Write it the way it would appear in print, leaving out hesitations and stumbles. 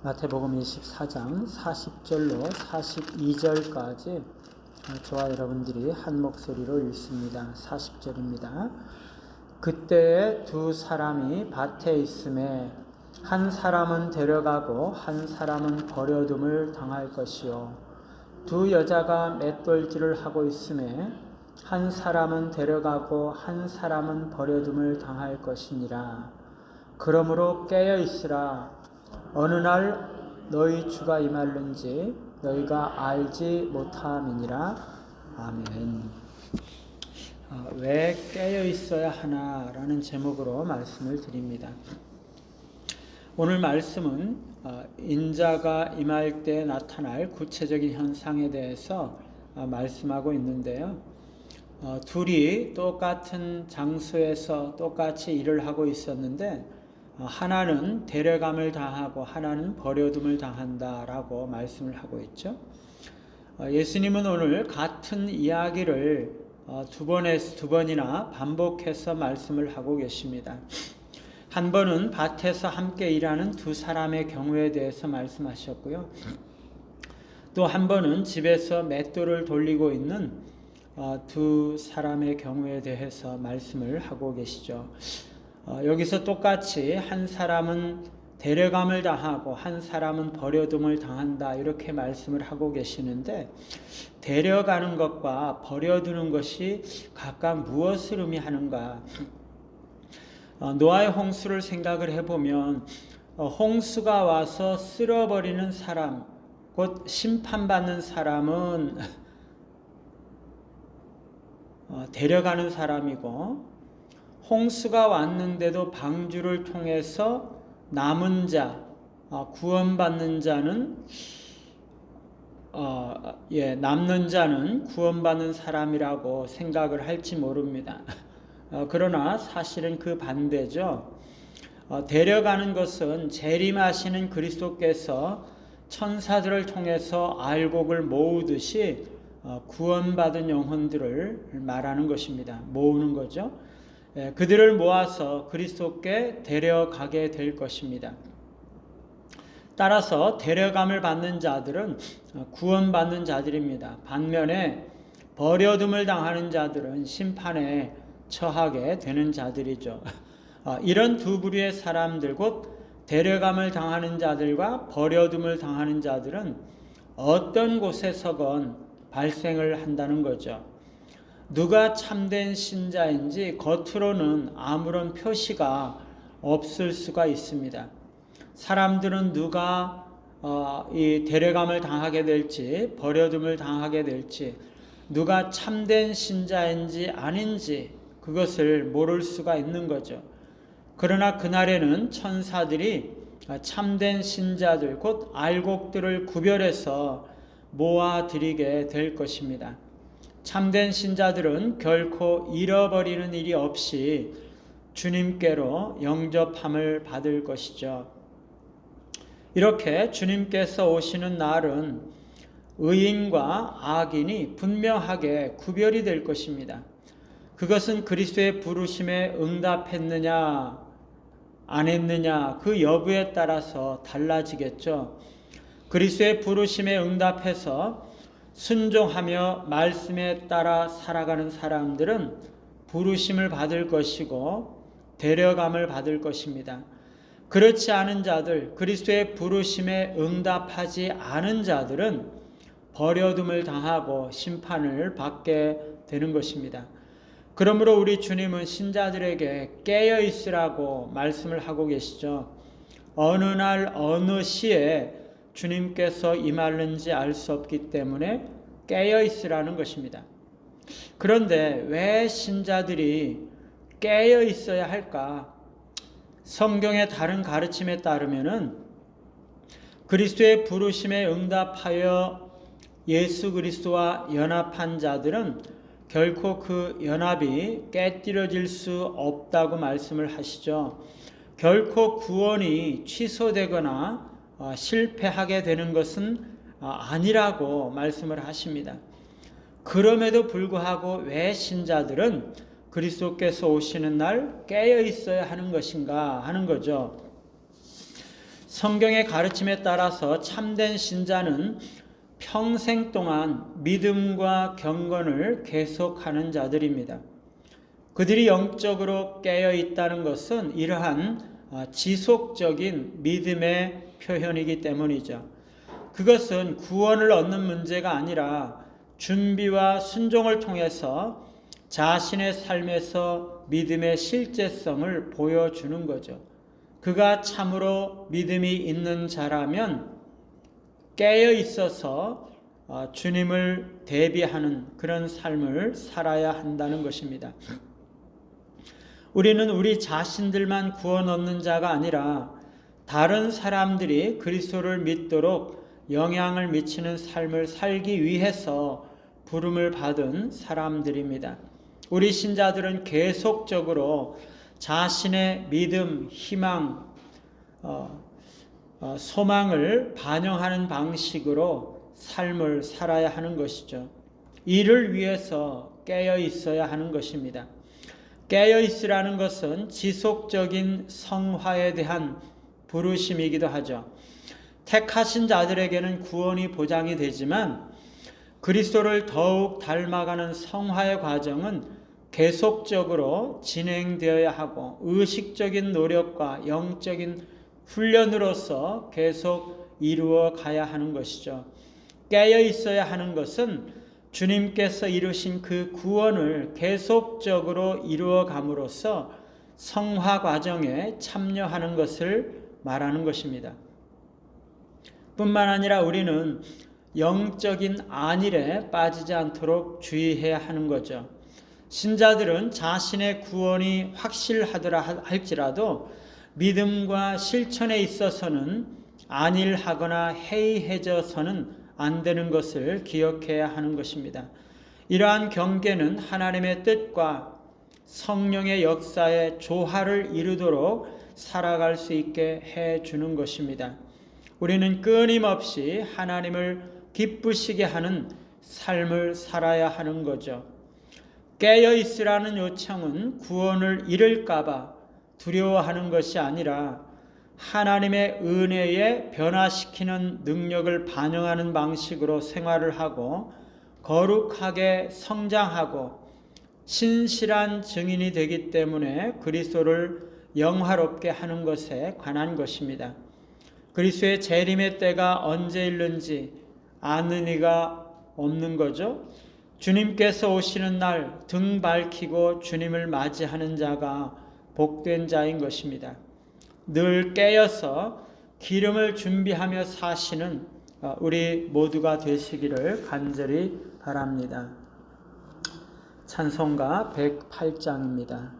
마태복음 24장 40절로 42절까지 저와 여러분들이 한 목소리로 읽습니다. 40절입니다. 그때에 두 사람이 밭에 있음에 한 사람은 데려가고 한 사람은 버려둠을 당할 것이요 두 여자가 맷돌질을 하고 있음에 한 사람은 데려가고 한 사람은 버려둠을 당할 것이니라. 그러므로 깨어 있으라. 어느 날 너희 주가 임할는지 너희가 알지 못함이니라. 아멘. 왜 깨어 있어야 하나라는 제목으로 말씀을 드립니다. 오늘 말씀은 인자가 임할 때 나타날 구체적인 현상에 대해서 말씀하고 있는데요. 둘이 똑같은 장소에서 똑같이 일을 하고 있었는데 하나는 데려감을 당하고 하나는 버려둠을 당한다라고 말씀을 하고 있죠. 예수님은 오늘 같은 이야기를 두 번이나 반복해서 말씀을 하고 계십니다. 한 번은 밭에서 함께 일하는 두 사람의 경우에 대해서 말씀하셨고요. 또 한 번은 집에서 맷돌을 돌리고 있는 두 사람의 경우에 대해서 말씀을 하고 계시죠. 여기서 똑같이 한 사람은 데려감을 당하고 한 사람은 버려둠을 당한다 이렇게 말씀을 하고 계시는데, 데려가는 것과 버려두는 것이 각각 무엇을 의미하는가? 노아의 홍수를 생각을 해보면 홍수가 와서 쓸어버리는 사람, 곧 심판받는 사람은 데려가는 사람이고, 홍수가 왔는데도 방주를 통해서 남은 자, 구원받는 자는 남는 자는 구원받는 사람이라고 생각을 할지 모릅니다. 그러나 사실은 그 반대죠. 데려가는 것은 재림하시는 그리스도께서 천사들을 통해서 알곡을 모으듯이 구원받은 영혼들을 말하는 것입니다. 모으는 거죠. 그들을 모아서 그리스도께 데려가게 될 것입니다. 따라서 데려감을 받는 자들은 구원받는 자들입니다. 반면에 버려둠을 당하는 자들은 심판에 처하게 되는 자들이죠. 이런 두 부류의 사람들, 곧 데려감을 당하는 자들과 버려둠을 당하는 자들은 어떤 곳에서건 발생을 한다는 거죠. 누가 참된 신자인지 겉으로는 아무런 표시가 없을 수가 있습니다. 사람들은 누가 이 데려감을 당하게 될지 버려둠을 당하게 될지, 누가 참된 신자인지 아닌지 그것을 모를 수가 있는 거죠. 그러나 그날에는 천사들이 참된 신자들, 곧 알곡들을 구별해서 모아드리게 될 것입니다. 참된 신자들은 결코 잃어버리는 일이 없이 주님께로 영접함을 받을 것이죠. 이렇게 주님께서 오시는 날은 의인과 악인이 분명하게 구별이 될 것입니다. 그것은 그리스도의 부르심에 응답했느냐 안 했느냐 그 여부에 따라서 달라지겠죠. 그리스도의 부르심에 응답해서 순종하며 말씀에 따라 살아가는 사람들은 부르심을 받을 것이고 데려감을 받을 것입니다. 그렇지 않은 자들, 그리스도의 부르심에 응답하지 않은 자들은 버려둠을 당하고 심판을 받게 되는 것입니다. 그러므로 우리 주님은 신자들에게 깨어 있으라고 말씀을 하고 계시죠. 어느 날 어느 시에 주님께서 임하는지 알 수 없기 때문에 깨어 있으라는 것입니다. 그런데 왜 신자들이 깨어 있어야 할까? 성경의 다른 가르침에 따르면은 그리스도의 부르심에 응답하여 예수 그리스도와 연합한 자들은 결코 그 연합이 깨뜨려질 수 없다고 말씀을 하시죠. 결코 구원이 취소되거나 실패하게 되는 것은 아니라고 말씀을 하십니다. 그럼에도 불구하고 왜 신자들은 그리스도께서 오시는 날 깨어 있어야 하는 것인가 하는 거죠. 성경의 가르침에 따라서 참된 신자는 평생 동안 믿음과 경건을 계속하는 자들입니다. 그들이 영적으로 깨어 있다는 것은 이러한 지속적인 믿음의 표현이기 때문이죠. 그것은 구원을 얻는 문제가 아니라 준비와 순종을 통해서 자신의 삶에서 믿음의 실제성을 보여주는 거죠. 그가 참으로 믿음이 있는 자라면 깨어 있어서 주님을 대비하는 그런 삶을 살아야 한다는 것입니다. 우리는 우리 자신들만 구원 얻는 자가 아니라 다른 사람들이 그리스도를 믿도록 영향을 미치는 삶을 살기 위해서 부름을 받은 사람들입니다. 우리 신자들은 계속적으로 자신의 믿음, 희망, 소망을 반영하는 방식으로 삶을 살아야 하는 것이죠. 이를 위해서 깨어 있어야 하는 것입니다. 깨어 있으라는 것은 지속적인 성화에 대한 부르심이기도 하죠. 택하신 자들에게는 구원이 보장이 되지만 그리스도를 더욱 닮아가는 성화의 과정은 계속적으로 진행되어야 하고 의식적인 노력과 영적인 훈련으로서 계속 이루어 가야 하는 것이죠. 깨어 있어야 하는 것은 주님께서 이루신 그 구원을 계속적으로 이루어 감으로써 성화 과정에 참여하는 것을 말하는 것입니다. 뿐만 아니라 우리는 영적인 안일에 빠지지 않도록 주의해야 하는 거죠. 신자들은 자신의 구원이 확실하더라 할지라도 믿음과 실천에 있어서는 안일하거나 해이해져서는 안 되는 것을 기억해야 하는 것입니다. 이러한 경계는 하나님의 뜻과 성령의 역사의 조화를 이루도록 살아갈 수 있게 해주는 것입니다. 우리는 끊임없이 하나님을 기쁘시게 하는 삶을 살아야 하는 거죠. 깨어 있으라는 요청은 구원을 잃을까봐 두려워하는 것이 아니라 하나님의 은혜에 변화시키는 능력을 반영하는 방식으로 생활을 하고 거룩하게 성장하고 신실한 증인이 되기 때문에 그리스도를 영화롭게 하는 것에 관한 것입니다. 그리스도의 재림의 때가 언제 있는지 아는 이가 없는 거죠. 주님께서 오시는 날 등 밝히고 주님을 맞이하는 자가 복된 자인 것입니다. 늘 깨어서 기름을 준비하며 사시는 우리 모두가 되시기를 간절히 바랍니다. 찬송가 108장입니다.